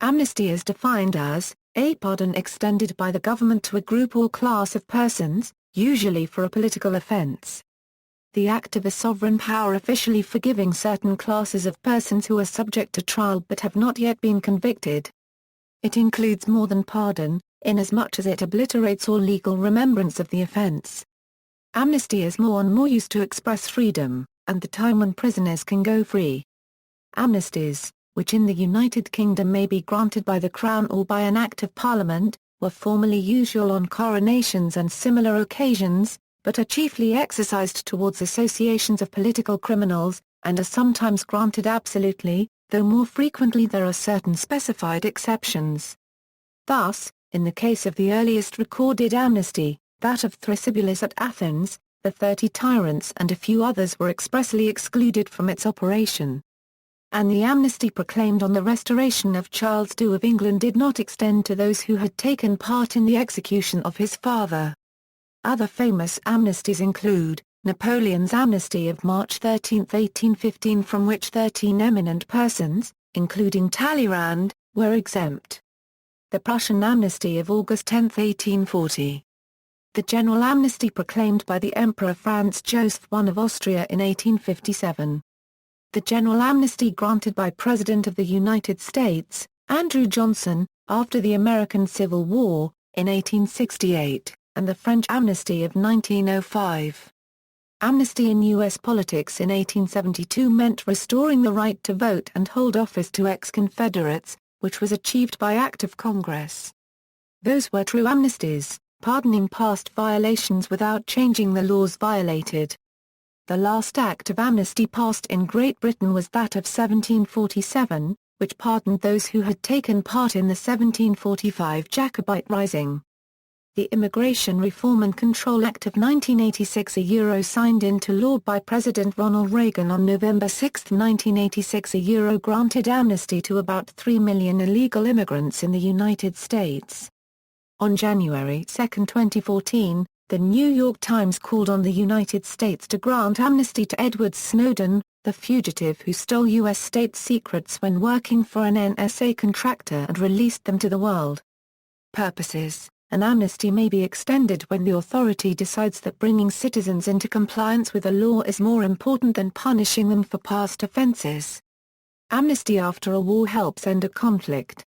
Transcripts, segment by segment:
Amnesty is defined as a pardon extended by the government to a group or class of persons, usually for a political offense. The act of a sovereign power officially forgiving certain classes of persons who are subject to trial but have not yet been convicted. It includes more than pardon, inasmuch as it obliterates all legal remembrance of the offense. Amnesty is more and more used to express freedom, and the time when prisoners can go free. Amnesties, which in the United Kingdom may be granted by the Crown or by an Act of Parliament, were formerly usual on coronations and similar occasions, but are chiefly exercised towards associations of political criminals, and are sometimes granted absolutely, though more frequently there are certain specified exceptions. Thus, in the case of the earliest recorded amnesty, that of Thrasybulus at Athens, the 30 tyrants and a few others were expressly excluded from its operation. And the amnesty proclaimed on the restoration of Charles II of England did not extend to those who had taken part in the execution of his father. Other famous amnesties include Napoleon's amnesty of March 13, 1815, from which 13 eminent persons, including Talleyrand, were exempt. The Prussian amnesty of August 10, 1840. The general amnesty proclaimed by the Emperor Franz Josef I of Austria in 1857. The general amnesty granted by President of the United States, Andrew Johnson, after the American Civil War, in 1868, and the French amnesty of 1905. Amnesty in U.S. politics in 1872 meant restoring the right to vote and hold office to ex-Confederates, which was achieved by act of Congress. Those were true amnesties, pardoning past violations without changing the laws violated. The last act of amnesty passed in Great Britain was that of 1747, which pardoned those who had taken part in the 1745 Jacobite Rising. The Immigration Reform and Control Act of 1986 signed into law by President Ronald Reagan on November 6, 1986 granted amnesty to about 3 million illegal immigrants in the United States. On January 2, 2014, the New York Times called on the United States to grant amnesty to Edward Snowden, the fugitive who stole U.S. state secrets when working for an NSA contractor and released them to the world. Purposes: an amnesty may be extended when the authority decides that bringing citizens into compliance with a law is more important than punishing them for past offenses. Amnesty after a war helps end a conflict.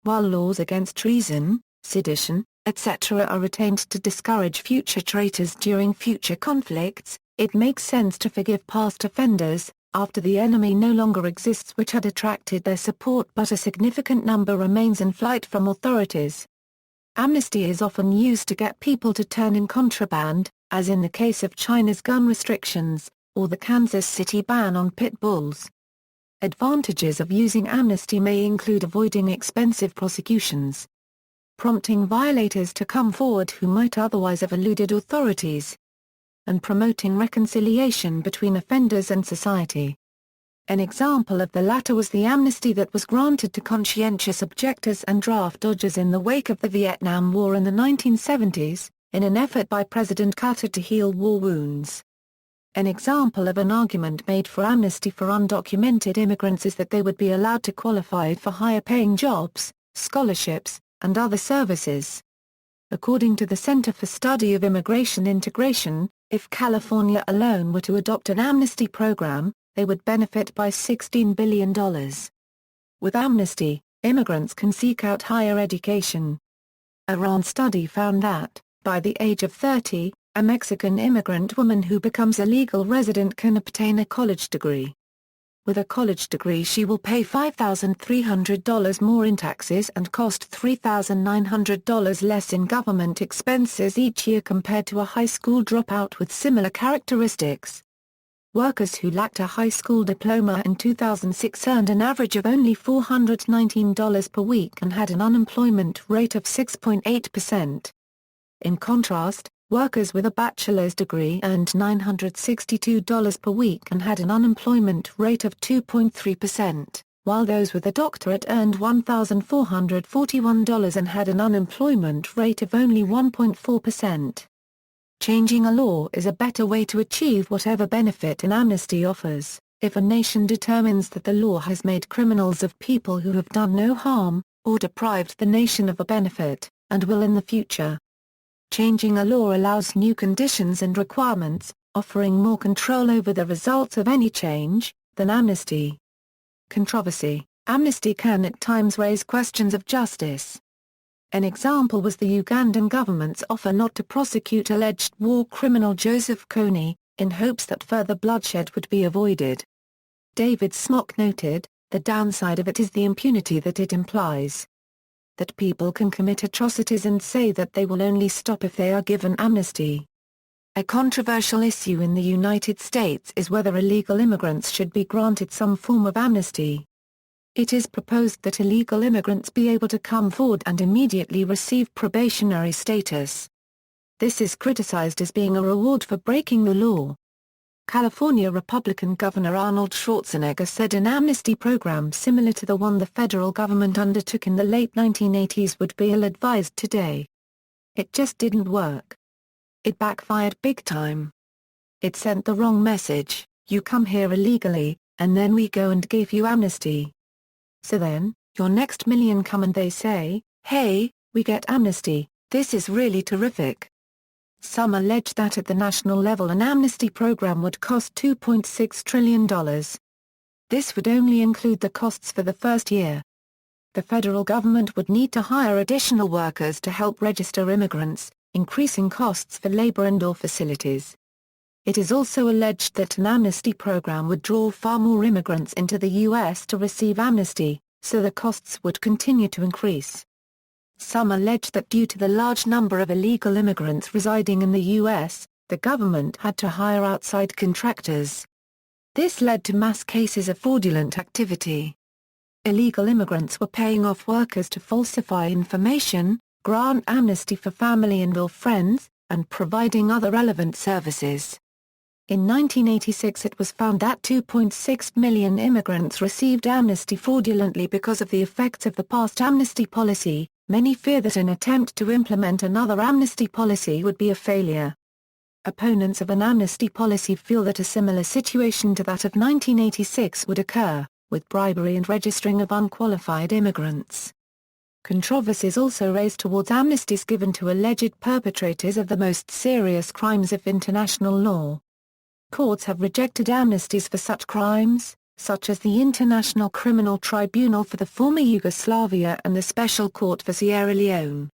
While laws against treason, sedition, etc. are retained to discourage future traitors during future conflicts, it makes sense to forgive past offenders, after the enemy no longer exists which had attracted their support but a significant number remains in flight from authorities. Amnesty is often used to get people to turn in contraband, as in the case of China's gun restrictions, or the Kansas City ban on pit bulls. Advantages of using amnesty may include avoiding expensive prosecutions, prompting violators to come forward who might otherwise have eluded authorities, and promoting reconciliation between offenders and society. An example of the latter was the amnesty that was granted to conscientious objectors and draft dodgers in the wake of the Vietnam War in the 1970s, in an effort by President Carter to heal war wounds. An example of an argument made for amnesty for undocumented immigrants is that they would be allowed to qualify for higher-paying jobs, scholarships, and other services. According to the Center for Study of Immigration Integration, if California alone were to adopt an amnesty program, they would benefit by $16 billion. With amnesty, immigrants can seek out higher education. A RAND study found that, by the age of 30, a Mexican immigrant woman who becomes a legal resident can obtain a college degree. With a college degree she will pay $5,300 more in taxes and cost $3,900 less in government expenses each year compared to a high school dropout with similar characteristics. Workers who lacked a high school diploma in 2006 earned an average of only $419 per week and had an unemployment rate of 6.8%. In contrast, workers with a bachelor's degree earned $962 per week and had an unemployment rate of 2.3%, while those with a doctorate earned $1,441 and had an unemployment rate of only 1.4%. Changing a law is a better way to achieve whatever benefit an amnesty offers. If a nation determines that the law has made criminals of people who have done no harm, or deprived the nation of a benefit, and will in the future. Changing a law allows new conditions and requirements, offering more control over the results of any change, than amnesty. Controversy. Amnesty can at times raise questions of justice. An example was the Ugandan government's offer not to prosecute alleged war criminal Josef Kony, in hopes that further bloodshed would be avoided. David Smock noted, "The downside of it is the impunity that it implies. That people can commit atrocities and say that they will only stop if they are given amnesty." A controversial issue in the United States is whether illegal immigrants should be granted some form of amnesty. It is proposed that illegal immigrants be able to come forward and immediately receive probationary status. This is criticized as being a reward for breaking the law. California Republican Governor Arnold Schwarzenegger said an amnesty program similar to the one the federal government undertook in the late 1980s would be ill-advised today. "It just didn't work. It backfired big time. It sent the wrong message, you come here illegally, and then we go and give you amnesty. So then, your next million come and they say, hey, we get amnesty, this is really terrific." Some allege that at the national level an amnesty program would cost $2.6 trillion. This would only include the costs for the first year. The federal government would need to hire additional workers to help register immigrants, increasing costs for labor and/or facilities. It is also alleged that an amnesty program would draw far more immigrants into the U.S. to receive amnesty, so the costs would continue to increase. Some allege that due to the large number of illegal immigrants residing in the U.S., the government had to hire outside contractors. This led to mass cases of fraudulent activity. Illegal immigrants were paying off workers to falsify information, grant amnesty for family and/or friends, and providing other relevant services. In 1986 it was found that 2.6 million immigrants received amnesty fraudulently because of the effects of the past amnesty policy. Many fear that an attempt to implement another amnesty policy would be a failure. Opponents of an amnesty policy feel that a similar situation to that of 1986 would occur, with bribery and registering of unqualified immigrants. Controversies also raised towards amnesties given to alleged perpetrators of the most serious crimes of international law. Courts have rejected amnesties for such crimes, such as the International Criminal Tribunal for the former Yugoslavia and the Special Court for Sierra Leone.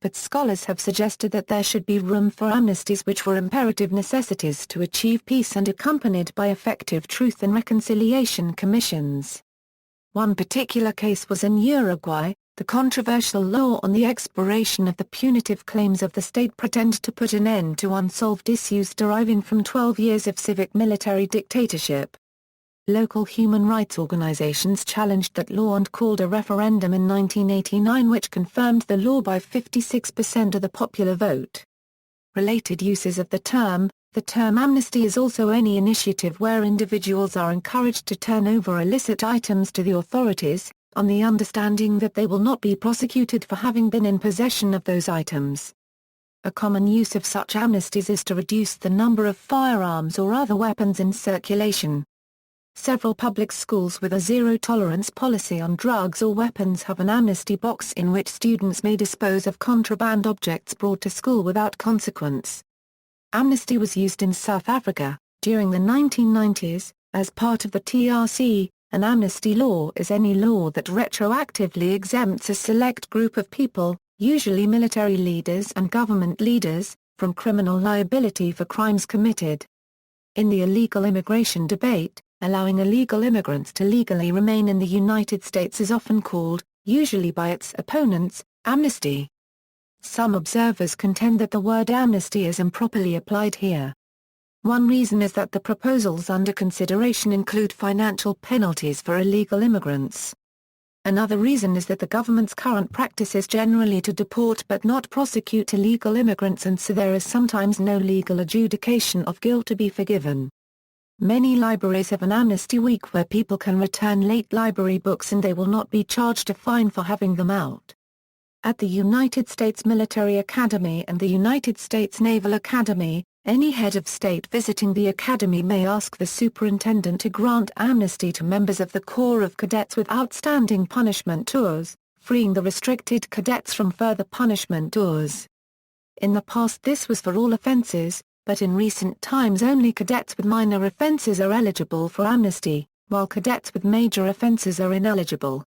But scholars have suggested that there should be room for amnesties which were imperative necessities to achieve peace and accompanied by effective truth and reconciliation commissions. One particular case was in Uruguay. The controversial law on the expiration of the punitive claims of the state pretended to put an end to unsolved issues deriving from 12 years of civic-military dictatorship. Local human rights organizations challenged that law and called a referendum in 1989 which confirmed the law by 56% of the popular vote. Related uses of the term amnesty is also any initiative where individuals are encouraged to turn over illicit items to the authorities, on the understanding that they will not be prosecuted for having been in possession of those items. A common use of such amnesties is to reduce the number of firearms or other weapons in circulation. Several public schools with a zero-tolerance policy on drugs or weapons have an amnesty box in which students may dispose of contraband objects brought to school without consequence. Amnesty was used in South Africa, during the 1990s, as part of the TRC. An amnesty law is any law that retroactively exempts a select group of people, usually military leaders and government leaders, from criminal liability for crimes committed. In the illegal immigration debate, allowing illegal immigrants to legally remain in the United States is often called, usually by its opponents, amnesty. Some observers contend that the word amnesty is improperly applied here. One reason is that the proposals under consideration include financial penalties for illegal immigrants. Another reason is that the government's current practice is generally to deport but not prosecute illegal immigrants, and so there is sometimes no legal adjudication of guilt to be forgiven. Many libraries have an amnesty week where people can return late library books and they will not be charged a fine for having them out. At the United States Military Academy and the United States Naval Academy, Any head of state visiting the academy may ask the superintendent to grant amnesty to members of the Corps of Cadets with outstanding punishment tours, freeing the restricted cadets from further punishment tours. In the past this was for all offences, but in recent times only cadets with minor offences are eligible for amnesty, while cadets with major offences are ineligible.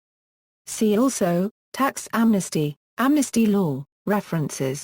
See also, tax amnesty, amnesty law, references.